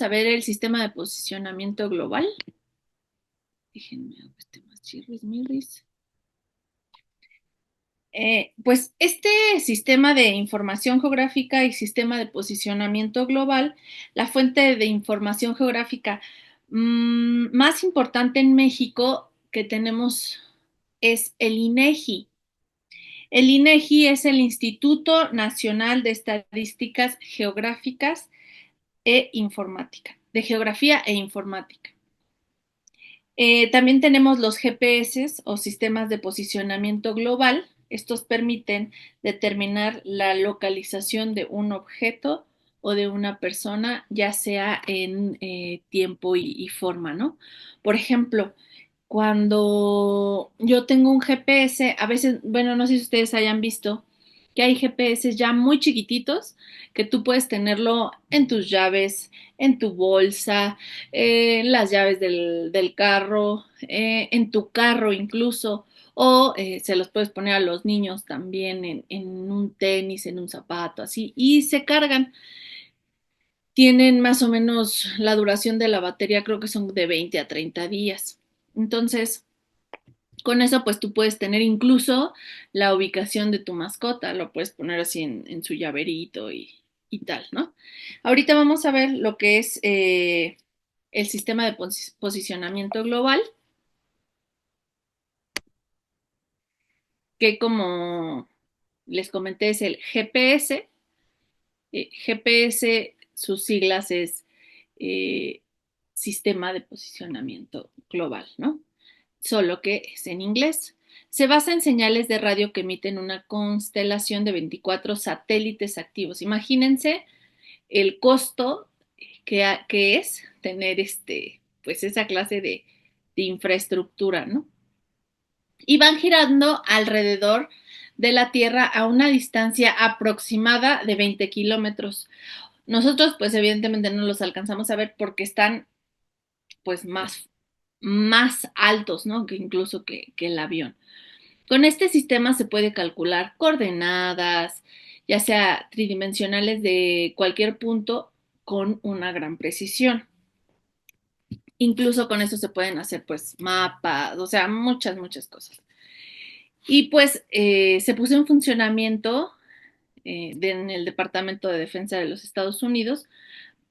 vamos a ver el sistema de posicionamiento global. Déjenme hago este más chirris. Pues este sistema de información geográfica y sistema de posicionamiento global, la fuente de información geográfica más importante en México que tenemos es el INEGI. El INEGI es el Instituto Nacional de Estadísticas Geográficas e Informática, de Geografía e Informática. También tenemos los GPS o sistemas de posicionamiento global. Estos permiten determinar la localización de un objeto o de una persona, ya sea en tiempo y forma, ¿no? Por ejemplo, cuando yo tengo un GPS, a veces, bueno, no sé si ustedes hayan visto que hay GPS ya muy chiquititos que tú puedes tenerlo en tus llaves, en tu bolsa, en las llaves del carro, en tu carro incluso, o se los puedes poner a los niños también en un tenis, en un zapato, así, y se cargan. Tienen más o menos la duración de la batería, creo que son de 20 a 30 días. Entonces, con eso, pues tú puedes tener incluso la ubicación de tu mascota, lo puedes poner así en su llaverito y tal, ¿no? Ahorita vamos a ver lo que es el sistema de posicionamiento global, que como les comenté es el GPS. GPS, sus siglas es eh, Sistema de Posicionamiento Global, ¿no? Solo que es en inglés. Se basa en señales de radio que emiten una constelación de 24 satélites activos. Imagínense el costo que es tener pues esa clase de infraestructura, ¿no? Y van girando alrededor de la Tierra a una distancia aproximada de 20 kilómetros. Nosotros, pues evidentemente no los alcanzamos a ver porque están pues más altos, ¿no? Que incluso que el avión. Con este sistema se puede calcular coordenadas, ya sea tridimensionales de cualquier punto con una gran precisión. Incluso con eso se pueden hacer pues mapas, o sea, muchas cosas. Y pues se puso en funcionamiento en el Departamento de Defensa de los Estados Unidos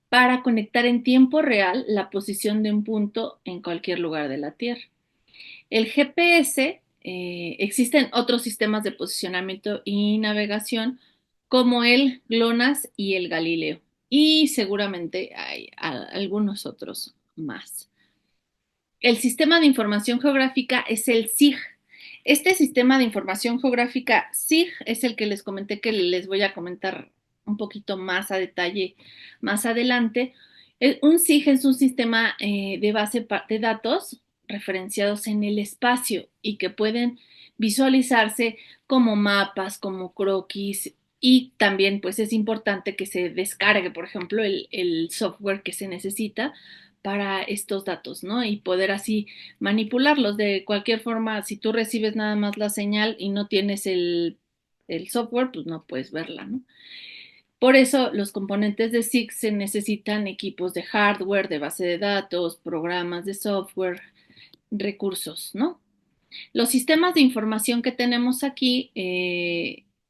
para conectar en tiempo real la posición de un punto en cualquier lugar de la Tierra. El GPS, existen otros sistemas de posicionamiento y navegación como el GLONASS y el Galileo. Y seguramente hay algunos otros más. El sistema de información geográfica es el SIG. Este sistema de información geográfica SIG es el que les comenté que les voy a comentar un poquito más a detalle más adelante. Un SIG es un sistema de base de datos referenciados en el espacio y que pueden visualizarse como mapas, como croquis y también pues es importante que se descargue, por ejemplo, el software que se necesita para estos datos, ¿no? Y poder así manipularlos de cualquier forma. Si tú recibes nada más la señal y no tienes el software, pues no puedes verla, ¿no? Por eso los componentes de SIG se necesitan equipos de hardware, de base de datos, programas de software, recursos, ¿no? Los sistemas de información que tenemos aquí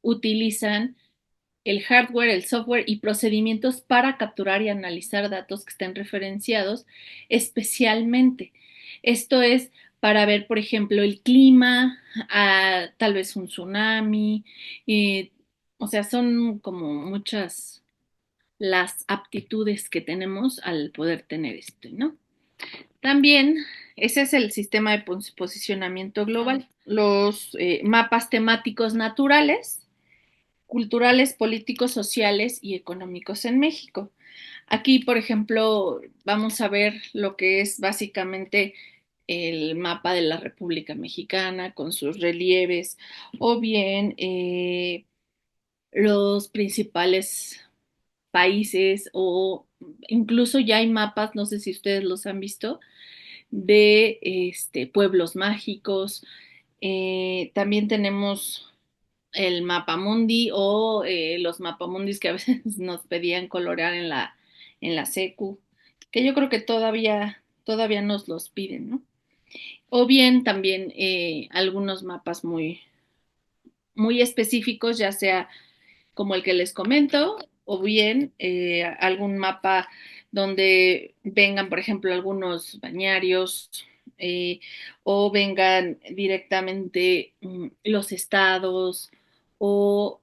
utilizan el hardware, el software y procedimientos para capturar y analizar datos que estén referenciados especialmente. Esto es para ver, por ejemplo, el clima, tal vez un tsunami, o sea, son como muchas las aptitudes que tenemos al poder tener esto, ¿no? También ese es el sistema de posicionamiento global. Los mapas temáticos naturales, culturales, políticos, sociales y económicos en México. Aquí, por ejemplo, vamos a ver lo que es básicamente el mapa de la República Mexicana con sus relieves o bien los principales países o incluso ya hay mapas, no sé si ustedes los han visto, de pueblos mágicos. También tenemos el mapamundi o los mapamundis que a veces nos pedían colorear en la secu. que yo creo que todavía nos los piden, ¿no? O bien también algunos mapas muy específicos, ya sea como el que les comento, o bien algún mapa donde vengan, por ejemplo, algunos bañarios eh, o vengan directamente los estados o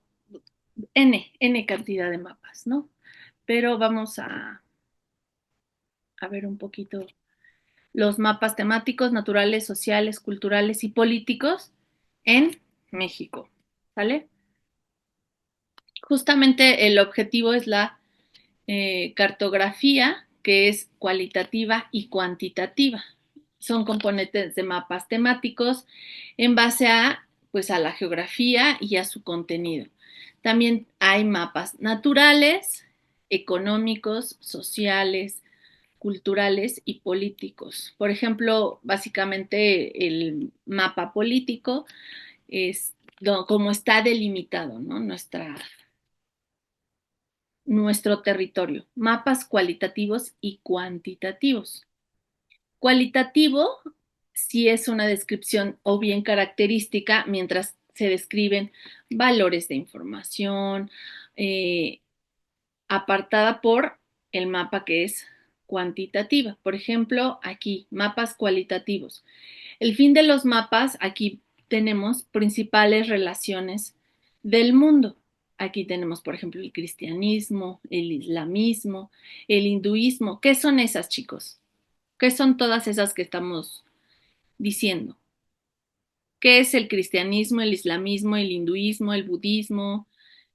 N cantidad de mapas, ¿no? Pero vamos a ver un poquito los mapas temáticos, naturales, sociales, culturales y políticos en México, ¿vale? Justamente el objetivo es la cartografía, que es cualitativa y cuantitativa. Son componentes de mapas temáticos en base pues, a la geografía y a su contenido. También hay mapas naturales, económicos, sociales, culturales y políticos. Por ejemplo, básicamente el mapa político es como está delimitado, ¿no? Nuestro territorio, mapas cualitativos y cuantitativos. Cualitativo si es una descripción o bien característica, mientras se describen valores de información, eh, apartada por el mapa que es cuantitativa. Por ejemplo, aquí, mapas cualitativos. El fin de los mapas, aquí tenemos principales relaciones del mundo. Aquí tenemos, por ejemplo, el cristianismo, el islamismo, el hinduismo. ¿Qué son esas, chicos? ¿Qué son todas esas que estamos diciendo? ¿Qué es el cristianismo, el islamismo, el hinduismo, el budismo,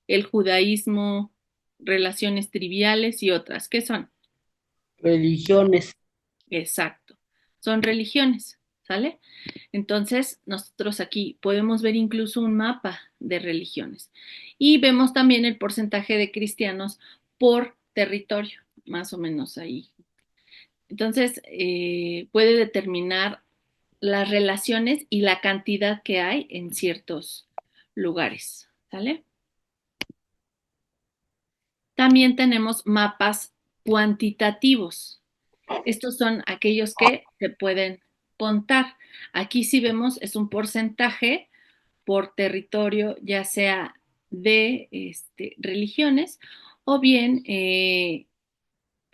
el judaísmo, relaciones triviales y otras? ¿Qué son? Religiones. Exacto. Son religiones, ¿sale? Entonces, nosotros aquí podemos ver incluso un mapa de religiones y vemos también el porcentaje de cristianos por territorio, más o menos ahí. Entonces, puede determinar las relaciones y la cantidad que hay en ciertos lugares, ¿sale? También tenemos mapas cuantitativos. Estos son aquellos que se pueden contar. Aquí si vemos es un porcentaje por territorio, ya sea de religiones o bien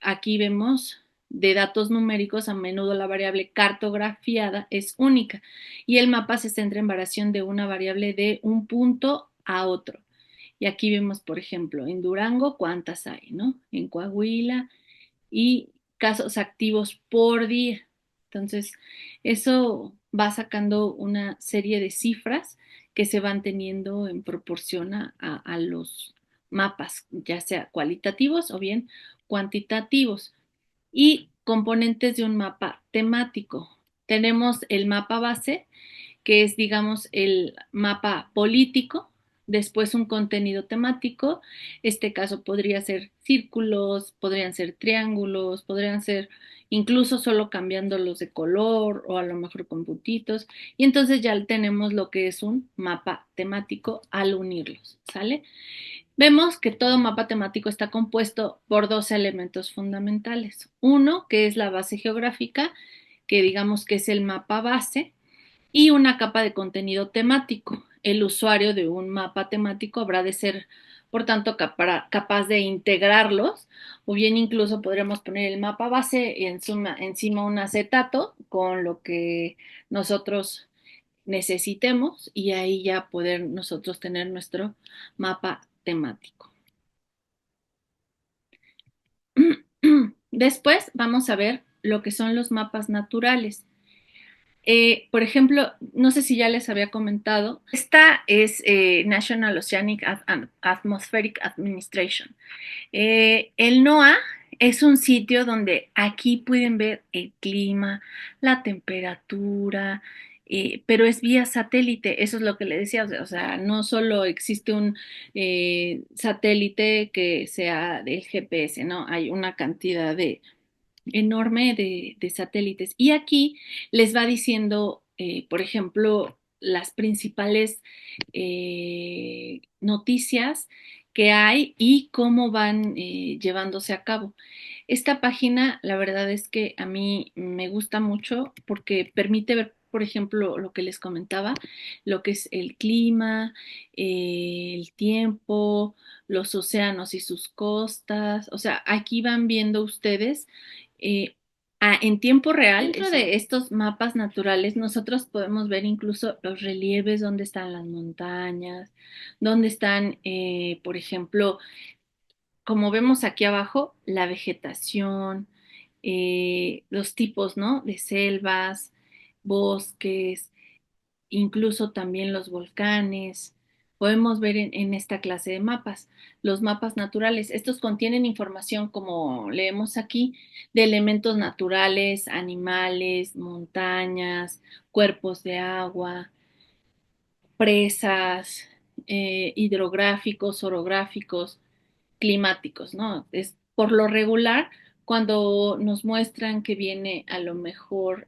aquí vemos de datos numéricos, a menudo la variable cartografiada es única y el mapa se centra en variación de una variable de un punto a otro. Y aquí vemos, por ejemplo, en Durango cuántas hay, ¿no? En Coahuila y casos activos por día. Entonces, eso va sacando una serie de cifras que se van teniendo en proporción a los mapas, ya sea cualitativos o bien cuantitativos. Y componentes de un mapa temático. Tenemos el mapa base, que es, digamos, el mapa político, después un contenido temático, este caso podría ser círculos, podrían ser triángulos, podrían ser incluso solo cambiándolos de color o a lo mejor con puntitos, y entonces ya tenemos lo que es un mapa temático al unirlos, ¿sale? Vemos que todo mapa temático está compuesto por dos elementos fundamentales. Uno, que es la base geográfica, que digamos que es el mapa base, y una capa de contenido temático. El usuario de un mapa temático habrá de ser, por tanto, capaz de integrarlos, o bien incluso podríamos poner el mapa base y encima un acetato con lo que nosotros necesitemos y ahí ya poder nosotros tener nuestro mapa temático. Después vamos a ver lo que son los mapas naturales. Por ejemplo, no sé si ya les había comentado, esta es National Oceanic and Atmospheric Administration. El NOAA es un sitio donde aquí pueden ver el clima, la temperatura, pero es vía satélite, eso es lo que le decía, o sea, no solo existe un satélite que sea del GPS, ¿no? Hay una cantidad enorme de satélites. Y aquí les va diciendo, por ejemplo, las principales noticias que hay y cómo van llevándose a cabo. Esta página, la verdad es que a mí me gusta mucho porque permite ver, por ejemplo, lo que les comentaba, lo que es el clima, el tiempo, los océanos y sus costas. O sea, aquí van viendo ustedes eh, en tiempo real. Dentro de estos mapas naturales, nosotros podemos ver incluso los relieves, dónde están las montañas, dónde están, por ejemplo, como vemos aquí abajo, la vegetación, los tipos, ¿no? De selvas, bosques, incluso también los volcanes. Podemos ver en esta clase de mapas, los mapas naturales. Estos contienen información, como leemos aquí, de elementos naturales, animales, montañas, cuerpos de agua, presas, hidrográficos, orográficos, climáticos, ¿no? Es por lo regular cuando nos muestran que viene a lo mejor,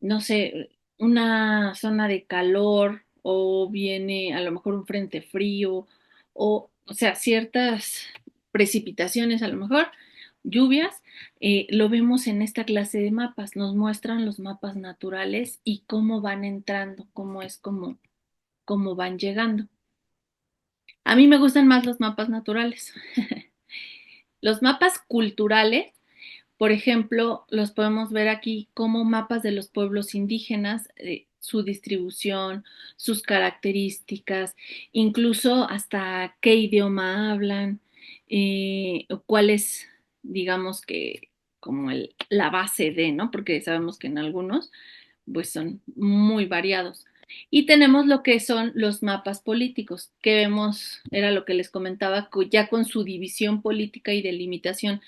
no sé, una zona de calor o viene a lo mejor un frente frío o sea, ciertas precipitaciones, a lo mejor lluvias, lo vemos en esta clase de mapas, nos muestran los mapas naturales y cómo van entrando, cómo es cómo van llegando. A mí me gustan más los mapas naturales. Los mapas culturales, por ejemplo, los podemos ver aquí como mapas de los pueblos indígenas, su distribución, sus características, incluso hasta qué idioma hablan, o cuál es, digamos que, como la base de, ¿no? Porque sabemos que en algunos, pues son muy variados. Y tenemos lo que son los mapas políticos, que vemos, era lo que les comentaba, ya con su división política y delimitación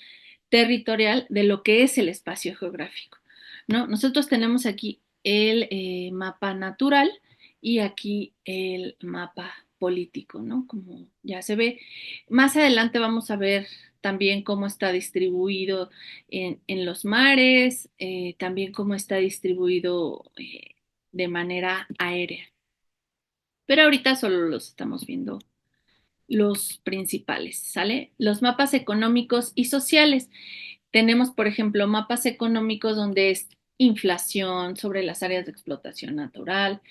territorial de lo que es el espacio geográfico, ¿no? Nosotros tenemos aquí el mapa natural y aquí el mapa político, ¿no? Como ya se ve. Más adelante vamos a ver también cómo está distribuido en los mares, también cómo está distribuido de manera aérea. Pero ahorita solo los estamos viendo los principales, ¿sale? Los mapas económicos y sociales. Tenemos, por ejemplo, mapas económicos donde es inflación sobre las áreas de explotación natural,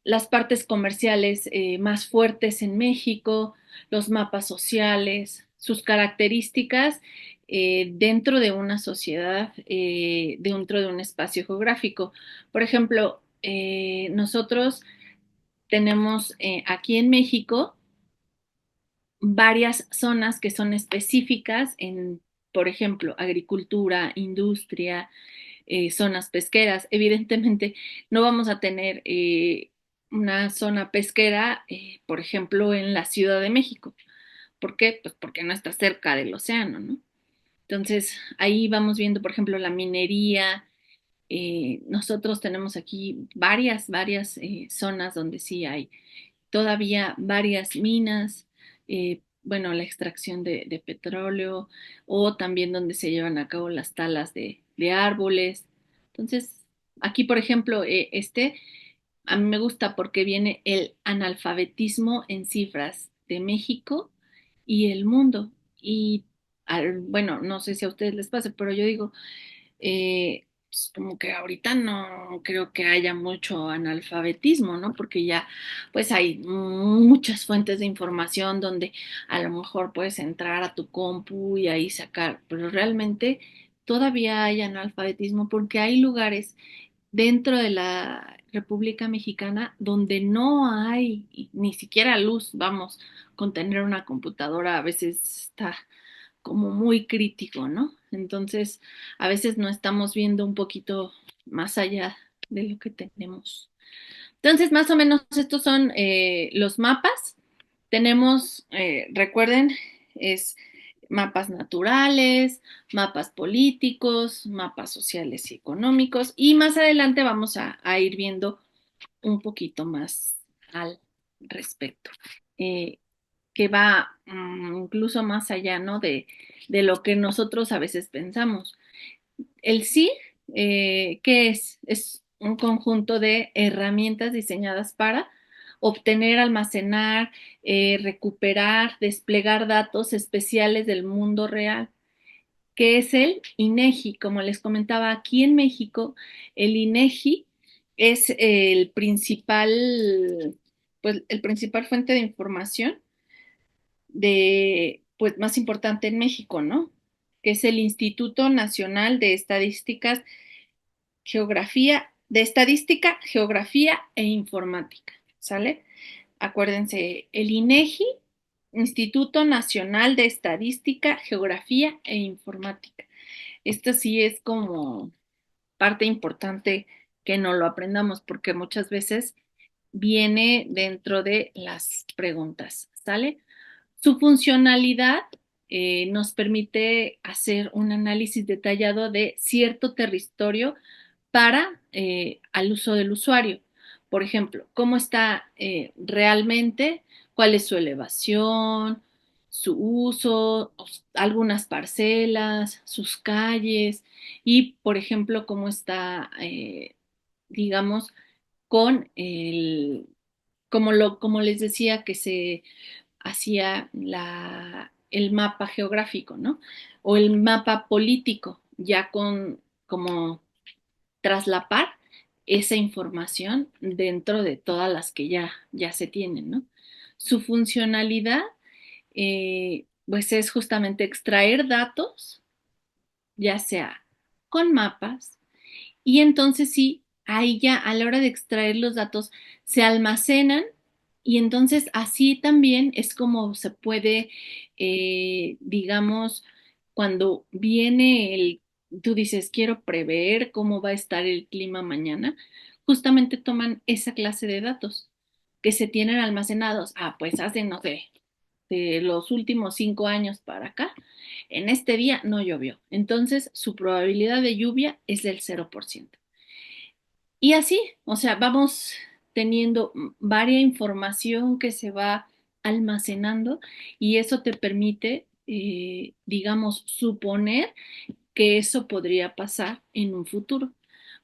las partes comerciales más fuertes en México, los mapas sociales, sus características dentro de una sociedad, dentro de un espacio geográfico. Por ejemplo, nosotros tenemos aquí en México varias zonas que son específicas en, por ejemplo, agricultura, industria, zonas pesqueras. Evidentemente, no vamos a tener una zona pesquera, por ejemplo, en la Ciudad de México. ¿Por qué? Pues porque no está cerca del océano, ¿no? Entonces, ahí vamos viendo, por ejemplo, la minería. Nosotros tenemos aquí varias zonas donde sí hay todavía varias minas, bueno, la extracción de petróleo o también donde se llevan a cabo las talas de árboles. Entonces, aquí, por ejemplo, a mí me gusta porque viene el analfabetismo en cifras de México y el mundo. Y bueno, no sé si a ustedes les pasa, pero yo digo, pues, como que ahorita no creo que haya mucho analfabetismo, ¿no? Porque ya pues hay muchas fuentes de información donde a lo mejor puedes entrar a tu compu y ahí sacar, pero realmente todavía hay analfabetismo porque hay lugares dentro de la República Mexicana donde no hay ni siquiera luz, vamos, con tener una computadora a veces está como muy crítico, ¿no? Entonces, a veces no estamos viendo un poquito más allá de lo que tenemos. Entonces, más o menos estos son los mapas. Tenemos, recuerden, es mapas naturales, mapas políticos, mapas sociales y económicos, y más adelante vamos a ir viendo un poquito más al respecto. Eh, que va incluso más allá, ¿no? De lo que nosotros a veces pensamos. El sí, ¿qué es? Es un conjunto de herramientas diseñadas para obtener, almacenar, recuperar, desplegar datos especiales del mundo real, que es el INEGI. Como les comentaba, aquí en México, el INEGI es el principal fuente de información pues, más importante en México, ¿no? Que es el Instituto Nacional de Estadística, Geografía e Informática, ¿sale? Acuérdense, el INEGI, Instituto Nacional de Estadística, Geografía e Informática. Esto sí es como parte importante que no lo aprendamos porque muchas veces viene dentro de las preguntas, ¿sale? Su funcionalidad nos permite hacer un análisis detallado de cierto territorio para al uso del usuario. Por ejemplo, cómo está realmente, cuál es su elevación, su uso, algunas parcelas, sus calles y, por ejemplo, cómo está, digamos, con como les decía, que se hacía el mapa geográfico, ¿no? O el mapa político, ya como traslapar esa información dentro de todas las que ya se tienen, ¿no? Su funcionalidad, pues es justamente extraer datos, ya sea con mapas, y entonces sí, ahí ya a la hora de extraer los datos se almacenan y entonces así también es como se puede, digamos, cuando viene tú dices, quiero prever cómo va a estar el clima mañana, justamente toman esa clase de datos que se tienen almacenados. Ah, pues hace, no sé, de los últimos 5 años para acá, en este día no llovió. Entonces, su probabilidad de lluvia es del 0%. Y así, o sea, vamos teniendo varia información que se va almacenando y eso te permite, digamos, suponer que eso podría pasar en un futuro.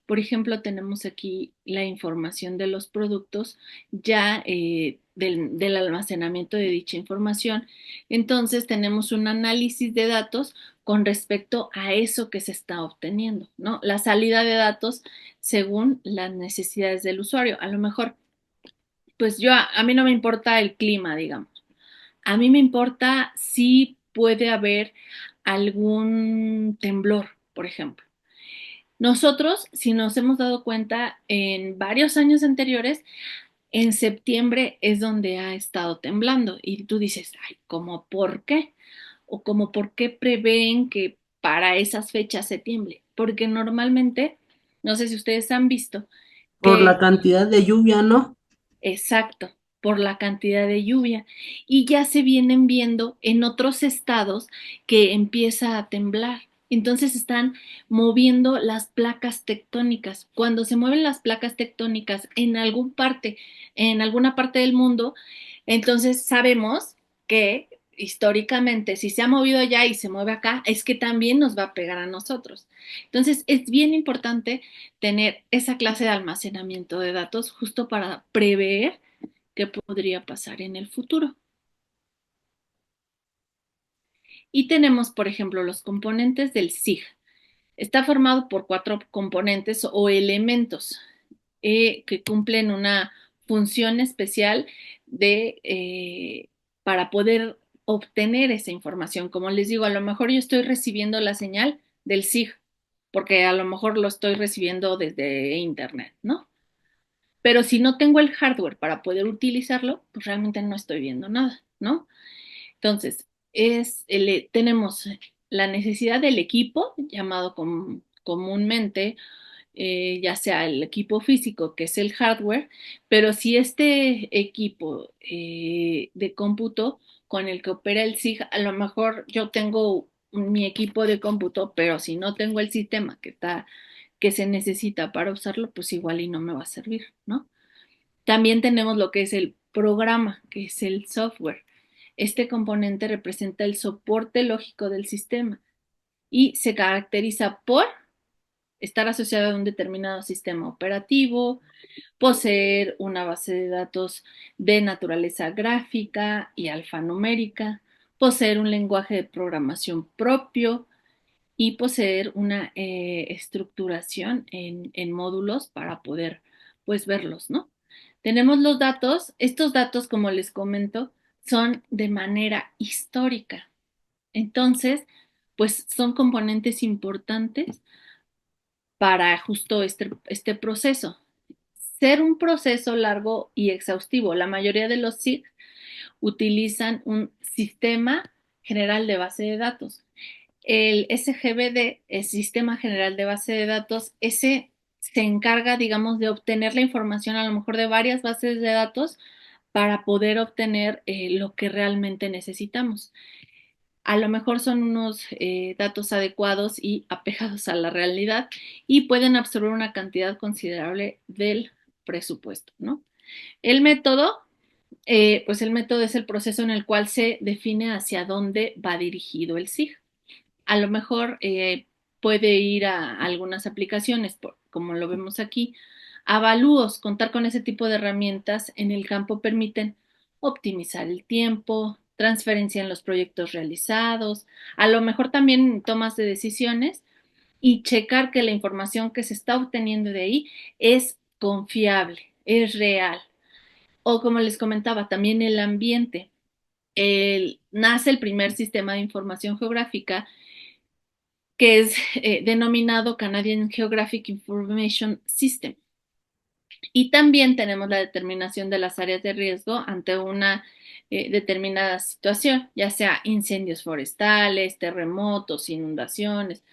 Por ejemplo, tenemos aquí la información de los productos ya del almacenamiento de dicha información. Entonces, tenemos un análisis de datos con respecto a eso que se está obteniendo, ¿no? La salida de datos según las necesidades del usuario. A lo mejor, pues a mí no me importa el clima, digamos. A mí me importa si puede haber algún temblor, por ejemplo. Nosotros, si nos hemos dado cuenta en varios años anteriores, en septiembre es donde ha estado temblando y tú dices, ay, ¿cómo por qué? O como por qué prevén que para esas fechas se tiemble. Porque normalmente, no sé si ustedes han visto Por la que cantidad de lluvia, ¿no? exacto, por la cantidad de lluvia. Y ya se vienen viendo en otros estados que empieza a temblar. Entonces están moviendo las placas tectónicas. Cuando se mueven las placas tectónicas en alguna parte del mundo, entonces sabemos que históricamente, si se ha movido allá y se mueve acá, es que también nos va a pegar a nosotros. Entonces, es bien importante tener esa clase de almacenamiento de datos justo para prever qué podría pasar en el futuro. Y tenemos, por ejemplo, los componentes del SIG. Está formado por 4 componentes o elementos que cumplen una función especial para poder obtener esa información. Como les digo, a lo mejor yo estoy recibiendo la señal del SIG, porque a lo mejor lo estoy recibiendo desde internet, ¿no? Pero si no tengo el hardware para poder utilizarlo, pues realmente no estoy viendo nada, ¿no? Entonces, tenemos la necesidad del equipo, llamado comúnmente, ya sea el equipo físico, que es el hardware, pero si este equipo de cómputo con el que opera el SIG, a lo mejor yo tengo mi equipo de cómputo, pero si no tengo el sistema que se necesita para usarlo, pues igual y no me va a servir, ¿no? También tenemos lo que es el programa, que es el software. Este componente representa el soporte lógico del sistema y se caracteriza por estar asociado a un determinado sistema operativo, poseer una base de datos de naturaleza gráfica y alfanumérica, poseer un lenguaje de programación propio y poseer una estructuración en módulos para poder pues verlos, ¿no? Tenemos los datos, estos datos, como les comento, son de manera histórica. Entonces, pues son componentes importantes para justo este proceso. Ser un proceso largo y exhaustivo. La mayoría de los SIG utilizan un sistema general de base de datos. El SGBD, el Sistema General de Base de Datos, ese se encarga, digamos, de obtener la información a lo mejor de varias bases de datos para poder obtener lo que realmente necesitamos. A lo mejor son unos datos adecuados y apegados a la realidad y pueden absorber una cantidad considerable del presupuesto, ¿no? El método, pues el método es el proceso en el cual se define hacia dónde va dirigido el SIG. A lo mejor puede ir a algunas aplicaciones, como lo vemos aquí. Avalúos, contar con ese tipo de herramientas en el campo permiten optimizar el tiempo, transferencia en los proyectos realizados, a lo mejor también tomas de decisiones y checar que la información que se está obteniendo de ahí es confiable, es real. O como les comentaba, también el ambiente. Nace el primer sistema de información geográfica que es denominado Canadian Geographic Information System. Y también tenemos la determinación de las áreas de riesgo ante una determinada situación, ya sea incendios forestales, terremotos, inundaciones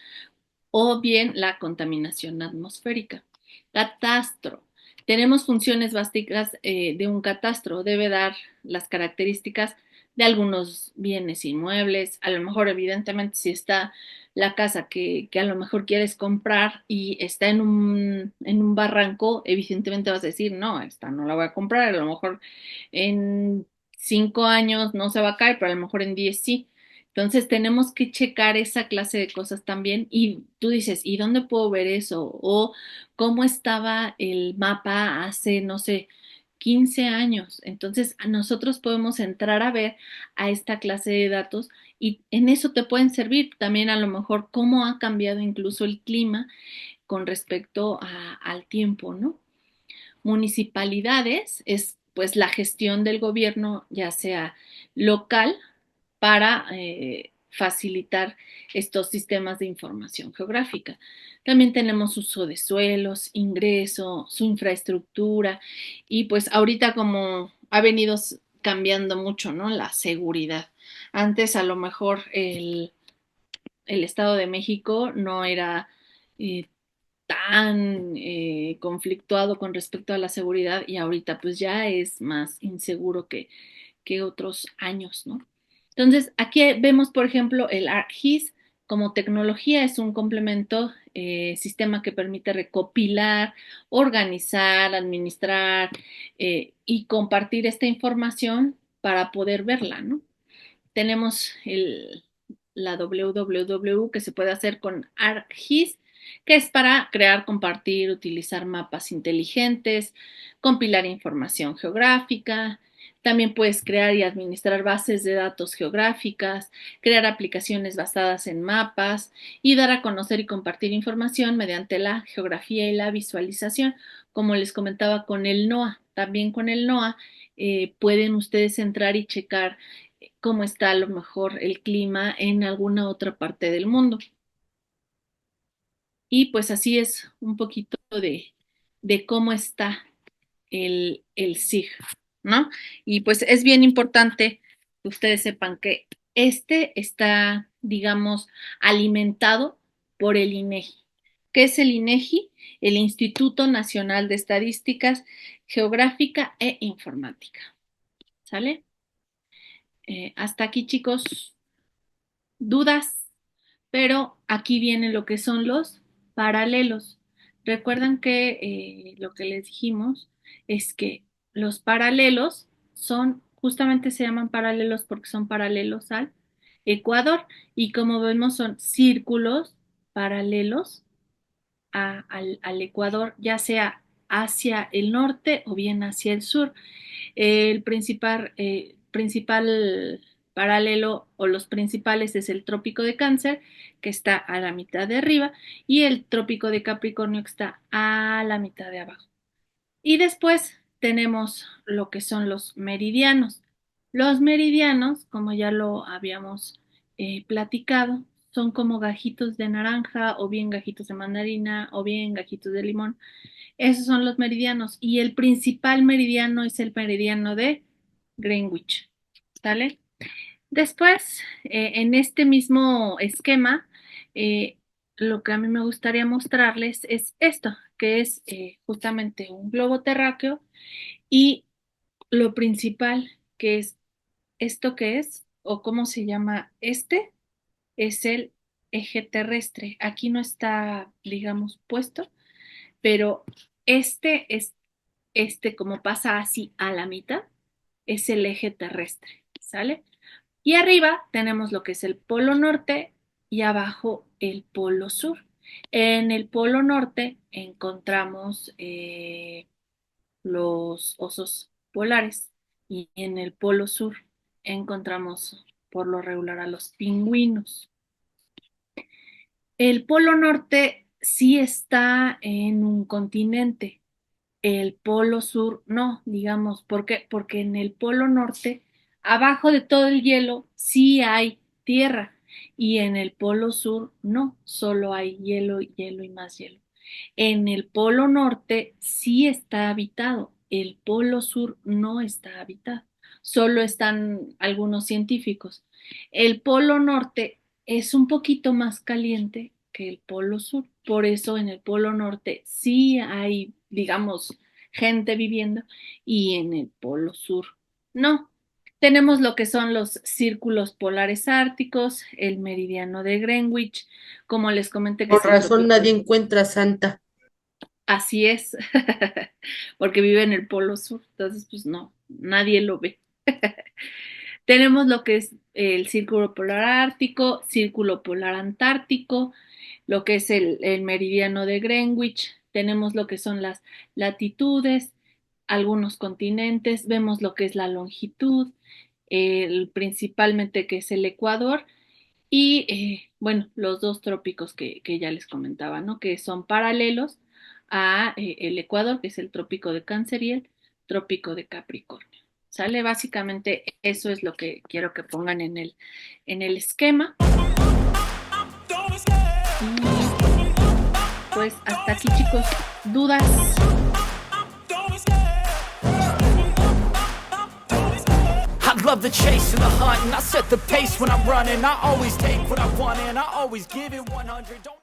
o bien la contaminación atmosférica. Catastro. Tenemos funciones básicas de un catastro. Debe dar las características de algunos bienes inmuebles. A lo mejor, evidentemente, si está la casa que a lo mejor quieres comprar y está en un barranco, evidentemente vas a decir, no, esta no la voy a comprar. A lo mejor en 5 años no se va a caer, pero a lo mejor en 10 sí. Entonces tenemos que checar esa clase de cosas también y tú dices, ¿y dónde puedo ver eso? O cómo estaba el mapa hace, no sé, 15 años. Entonces nosotros podemos entrar a ver a esta clase de datos y en eso te pueden servir también a lo mejor cómo ha cambiado incluso el clima con respecto al tiempo, ¿no? Municipalidades es pues la gestión del gobierno, ya sea local, para facilitar estos sistemas de información geográfica. También tenemos uso de suelos, ingreso, su infraestructura y pues ahorita como ha venido cambiando mucho, ¿no? La seguridad. Antes a lo mejor el Estado de México no era eh, tan conflictuado con respecto a la seguridad y ahorita pues ya es más inseguro que otros años, ¿no? Entonces, aquí vemos, por ejemplo, el ArcGIS como tecnología es un complemento, sistema que permite recopilar, organizar, administrar y compartir esta información para poder verla, ¿no? Tenemos la www que se puede hacer con ArcGIS, que es para crear, compartir, utilizar mapas inteligentes, compilar información geográfica. También puedes crear y administrar bases de datos geográficas, crear aplicaciones basadas en mapas y dar a conocer y compartir información mediante la geografía y la visualización, como les comentaba con el NOAA. También con el NOAA pueden ustedes entrar y checar cómo está a lo mejor el clima en alguna otra parte del mundo. Y pues así es un poquito de cómo está el SIG, ¿no? Y pues es bien importante que ustedes sepan que este está, digamos, alimentado por el INEGI. ¿Qué es el INEGI? El Instituto Nacional de Estadísticas Geográfica e Informática. ¿Sale? Hasta aquí, chicos, dudas, pero aquí viene lo que son los paralelos. Recuerdan que lo que les dijimos es que los paralelos son, justamente se llaman paralelos porque son paralelos al ecuador y como vemos son círculos paralelos al Ecuador, ya sea hacia el norte o bien hacia el sur. El principal paralelo o los principales es el trópico de Cáncer, que está a la mitad de arriba, y el trópico de Capricornio, que está a la mitad de abajo. Y después tenemos lo que son los meridianos. Los meridianos, como ya lo habíamos platicado, son como gajitos de naranja o bien gajitos de mandarina o bien gajitos de limón. Esos son los meridianos. Y el principal meridiano es el meridiano de Greenwich. ¿Sale? Después, en este mismo esquema, eh, lo que a mí me gustaría mostrarles es esto, que es justamente un globo terráqueo y lo principal que es esto que es, o cómo se llama este, es el eje terrestre. Aquí no está, digamos, puesto, pero como pasa así a la mitad, es el eje terrestre, ¿sale? Y arriba tenemos lo que es el polo norte y abajo el polo sur. En el polo norte encontramos los osos polares y en el polo sur encontramos por lo regular a los pingüinos. El polo norte sí está en un continente, el polo sur no, digamos, ¿por qué? Porque en el polo norte, abajo de todo el hielo, sí hay tierra y en el polo sur no, solo hay hielo, hielo y más hielo. En el polo norte sí está habitado, el polo sur no está habitado, solo están algunos científicos. El polo norte es un poquito más caliente que el polo sur, por eso en el polo norte sí hay, digamos, gente viviendo y en el polo sur no. Tenemos lo que son los círculos polares árticos, el meridiano de Greenwich, como les comenté que Con es el razón trópico. nadie encuentra a Santa. Así es, porque vive en el polo sur, entonces pues no, nadie lo ve. Tenemos lo que es el círculo polar ártico, círculo polar antártico, lo que es el meridiano de Greenwich, tenemos lo que son las latitudes, algunos continentes, vemos lo que es la longitud, principalmente que es el Ecuador y bueno, los dos trópicos que ya les comentaba, ¿no? Que son paralelos a el Ecuador, que es el trópico de Cáncer y el trópico de Capricornio. ¿Sale? Básicamente eso es lo que quiero que pongan en el esquema. Y pues hasta aquí, chicos. ¿Dudas? I love the chase and the hunt, and I set the pace when I'm running. I always take what I want and I always give it 100. Don't